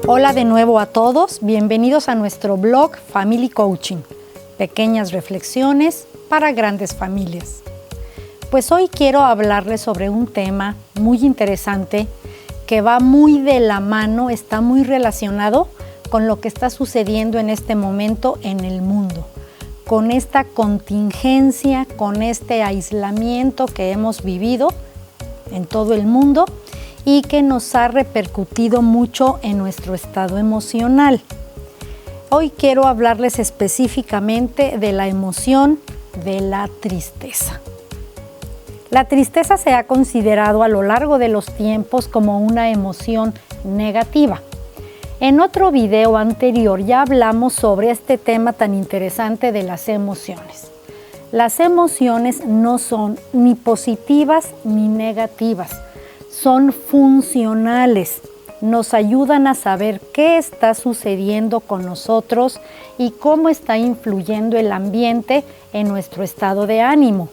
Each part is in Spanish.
Hola de nuevo a todos, bienvenidos a nuestro blog Family Coaching, pequeñas reflexiones para grandes familias. Pues hoy quiero hablarles sobre un tema muy interesante que va muy de la mano, está muy relacionado con lo que está sucediendo en este momento en el mundo, con esta contingencia, con este aislamiento que hemos vivido en todo el mundo y que nos ha repercutido mucho en nuestro estado emocional. Hoy quiero hablarles específicamente de la emoción de la tristeza. La tristeza se ha considerado a lo largo de los tiempos como una emoción negativa. En otro video anterior ya hablamos sobre este tema tan interesante de las emociones. Las emociones no son ni positivas ni negativas. Son funcionales, nos ayudan a saber qué está sucediendo con nosotros y cómo está influyendo el ambiente en nuestro estado de ánimo.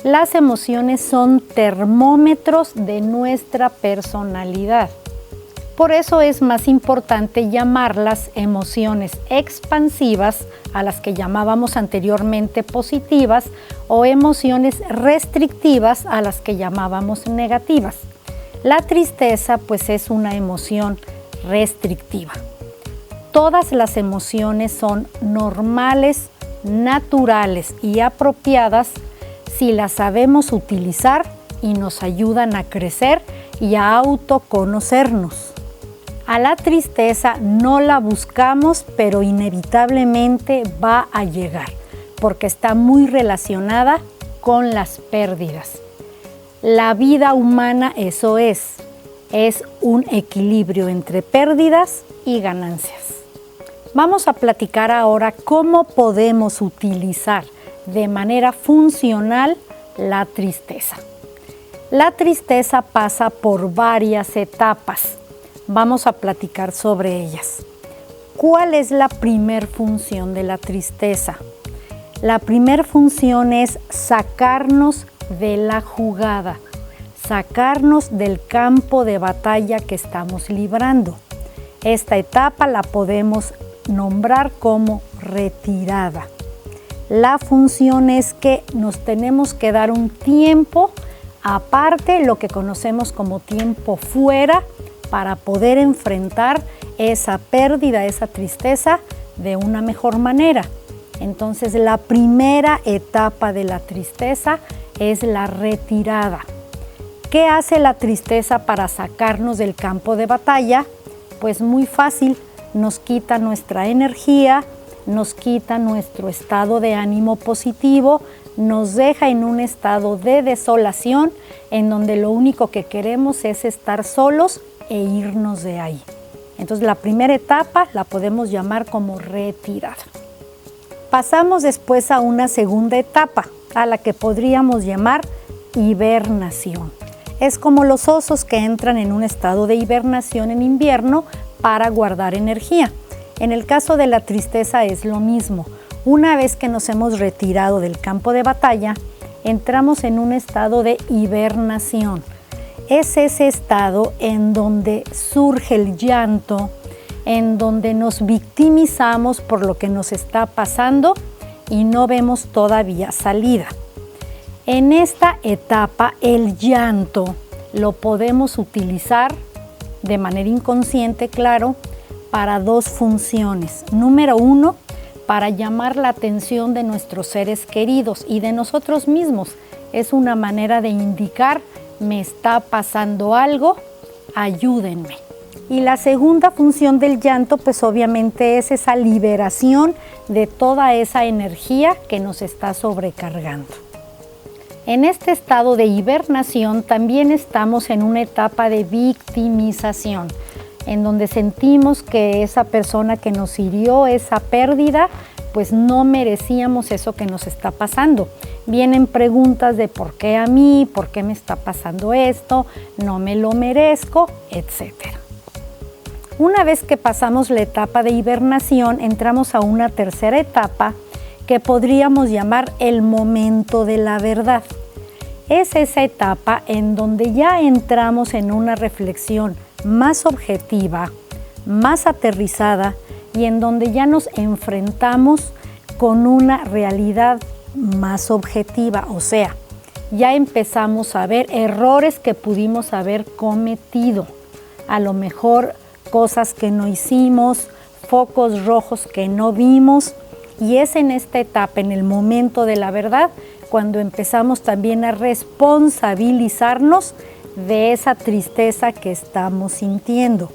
Las emociones son termómetros de nuestra personalidad. Por eso es más importante llamarlas emociones expansivas, a las que llamábamos anteriormente positivas, o emociones restrictivas, a las que llamábamos negativas. La tristeza pues es una emoción restrictiva. Todas las emociones son normales, naturales y apropiadas si las sabemos utilizar y nos ayudan a crecer y a autoconocernos. A la tristeza no la buscamos, pero inevitablemente va a llegar, porque está muy relacionada con las pérdidas. La vida humana eso es un equilibrio entre pérdidas y ganancias. Vamos a platicar ahora cómo podemos utilizar de manera funcional la tristeza. La tristeza pasa por varias etapas. Vamos a platicar sobre ellas. ¿Cuál es la primer función de la tristeza? La primer función es sacarnos de la jugada, sacarnos del campo de batalla que estamos librando. Esta etapa la podemos nombrar como retirada. La función es que nos tenemos que dar un tiempo aparte, lo que conocemos como tiempo fuera, para poder enfrentar esa pérdida, esa tristeza de una mejor manera. Entonces, la primera etapa de la tristeza es la retirada. ¿Qué hace la tristeza para sacarnos del campo de batalla? Pues muy fácil, nos quita nuestra energía, nos quita nuestro estado de ánimo positivo, nos deja en un estado de desolación en donde lo único que queremos es estar solos e irnos de ahí. Entonces la primera etapa la podemos llamar como retirada. Pasamos después a una segunda etapa, a la que podríamos llamar hibernación. Es como los osos que entran en un estado de hibernación en invierno para guardar energía. En el caso de la tristeza es lo mismo. Una vez que nos hemos retirado del campo de batalla, entramos en un estado de hibernación. Es ese estado en donde surge el llanto, en donde nos victimizamos por lo que nos está pasando y no vemos todavía salida. En esta etapa, el llanto lo podemos utilizar de manera inconsciente, claro, para dos funciones. Número uno, para llamar la atención de nuestros seres queridos y de nosotros mismos. Es una manera de indicar, me está pasando algo, ayúdenme. Y la segunda función del llanto, pues obviamente es esa liberación de toda esa energía que nos está sobrecargando. En este estado de hibernación también estamos en una etapa de victimización, en donde sentimos que esa persona que nos hirió, esa pérdida, pues no merecíamos eso que nos está pasando. Vienen preguntas de ¿por qué a mí? ¿Por qué me está pasando esto? ¿No me lo merezco? Etcétera. Una vez que pasamos la etapa de hibernación, entramos a una tercera etapa que podríamos llamar el momento de la verdad. Es esa etapa en donde ya entramos en una reflexión más objetiva, más aterrizada y en donde ya nos enfrentamos con una realidad más objetiva, o sea, ya empezamos a ver errores que pudimos haber cometido, a lo mejor cosas que no hicimos, focos rojos que no vimos, y es en esta etapa, en el momento de la verdad, cuando empezamos también a responsabilizarnos de esa tristeza que estamos sintiendo.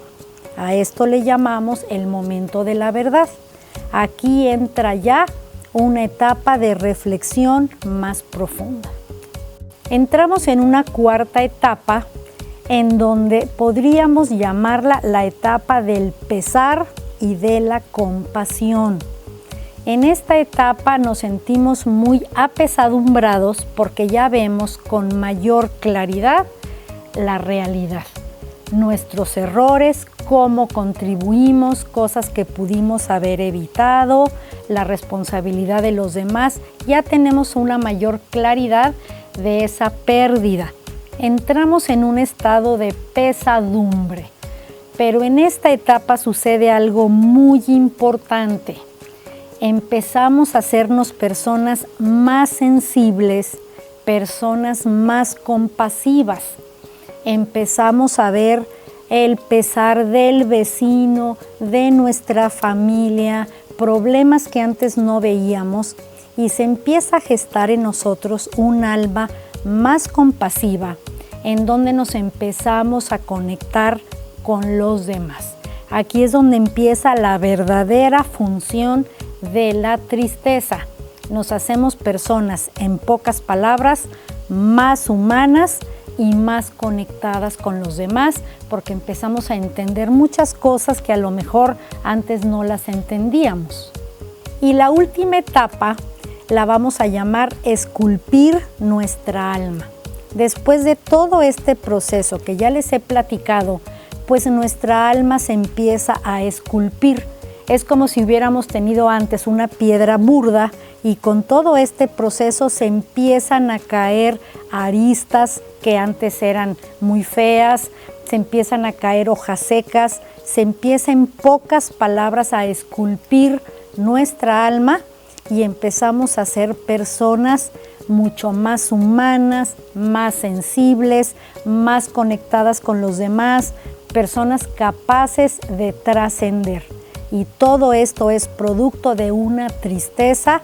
A esto le llamamos el momento de la verdad. Aquí entra ya una etapa de reflexión más profunda. Entramos en una cuarta etapa en donde podríamos llamarla la etapa del pesar y de la compasión. En esta etapa nos sentimos muy apesadumbrados porque ya vemos con mayor claridad la realidad, nuestros errores, cómo contribuimos, cosas que pudimos haber evitado, la responsabilidad de los demás. Ya tenemos una mayor claridad de esa pérdida. Entramos en un estado de pesadumbre, pero en esta etapa sucede algo muy importante. Empezamos a hacernos personas más sensibles, personas más compasivas. Empezamos a ver el pesar del vecino, de nuestra familia, problemas que antes no veíamos, y se empieza a gestar en nosotros un alma más compasiva, en donde nos empezamos a conectar con los demás. Aquí es donde empieza la verdadera función de la tristeza. Nos hacemos personas, en pocas palabras, más humanas y más conectadas con los demás, porque empezamos a entender muchas cosas que a lo mejor antes no las entendíamos. Y la última etapa la vamos a llamar esculpir nuestra alma. Después de todo este proceso que ya les he platicado, pues nuestra alma se empieza a esculpir. Es como si hubiéramos tenido antes una piedra burda y con todo este proceso se empiezan a caer aristas que antes eran muy feas, se empiezan a caer hojas secas, se empieza en pocas palabras a esculpir nuestra alma y empezamos a ser personas mucho más humanas, más sensibles, más conectadas con los demás, personas capaces de trascender. Y todo esto es producto de una tristeza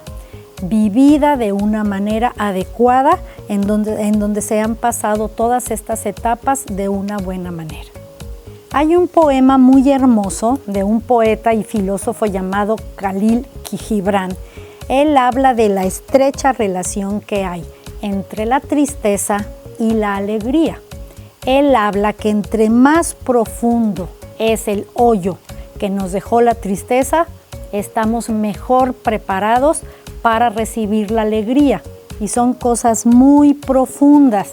vivida de una manera adecuada, en donde se han pasado todas estas etapas de una buena manera. Hay un poema muy hermoso de un poeta y filósofo llamado Khalil Gibran. Él habla de la estrecha relación que hay entre la tristeza y la alegría. Él habla que entre más profundo es el hoyo que nos dejó la tristeza, estamos mejor preparados para recibir la alegría. Y son cosas muy profundas.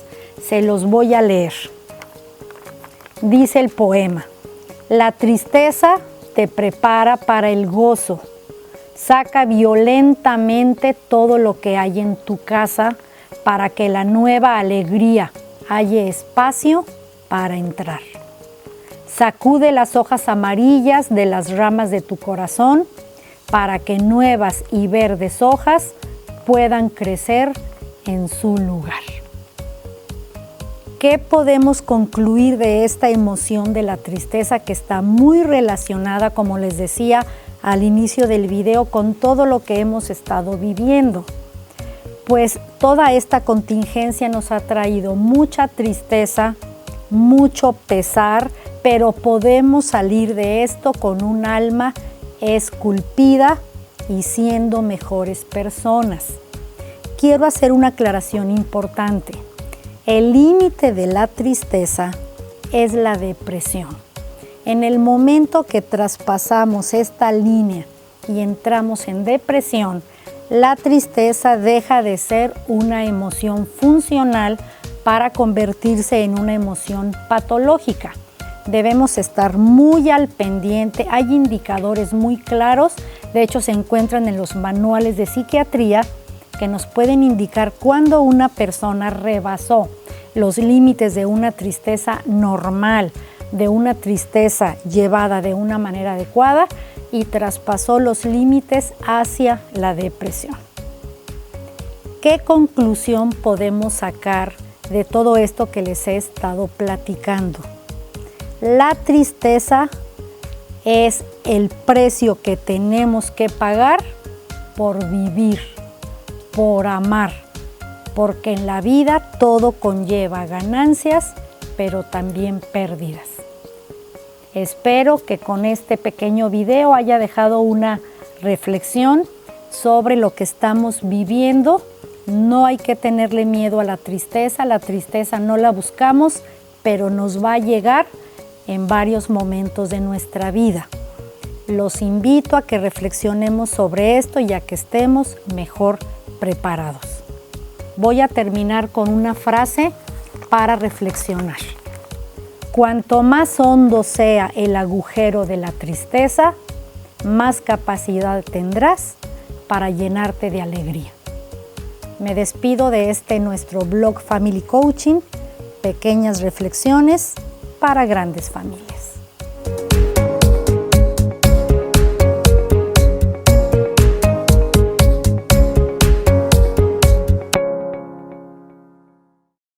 Se los voy a leer. Dice el poema: la tristeza te prepara para el gozo. Saca violentamente todo lo que hay en tu casa para que la nueva alegría halle espacio para entrar. Sacude las hojas amarillas de las ramas de tu corazón para que nuevas y verdes hojas puedan crecer en su lugar. ¿Qué podemos concluir de esta emoción de la tristeza que está muy relacionada, como les decía al inicio del video, con todo lo que hemos estado viviendo? Pues toda esta contingencia nos ha traído mucha tristeza, mucho pesar, pero podemos salir de esto con un alma esculpida y siendo mejores personas. Quiero hacer una aclaración importante. El límite de la tristeza es la depresión. En el momento que traspasamos esta línea y entramos en depresión, la tristeza deja de ser una emoción funcional para convertirse en una emoción patológica. Debemos estar muy al pendiente. Hay indicadores muy claros De hecho, se encuentran en los manuales de psiquiatría que nos pueden indicar cuándo una persona rebasó los límites de una tristeza normal, de una tristeza llevada de una manera adecuada y traspasó los límites hacia la depresión. ¿Qué conclusión podemos sacar de todo esto que les he estado platicando? La tristeza es el precio que tenemos que pagar por vivir, por amar, porque en la vida todo conlleva ganancias, pero también pérdidas. Espero que con este pequeño video haya dejado una reflexión sobre lo que estamos viviendo. No hay que tenerle miedo a la tristeza no la buscamos, pero nos va a llegar en varios momentos de nuestra vida. Los invito a que reflexionemos sobre esto y a que estemos mejor preparados. Voy a terminar con una frase para reflexionar. Cuanto más hondo sea el agujero de la tristeza, más capacidad tendrás para llenarte de alegría. Me despido de nuestro blog Family Coaching, pequeñas reflexiones para grandes familias.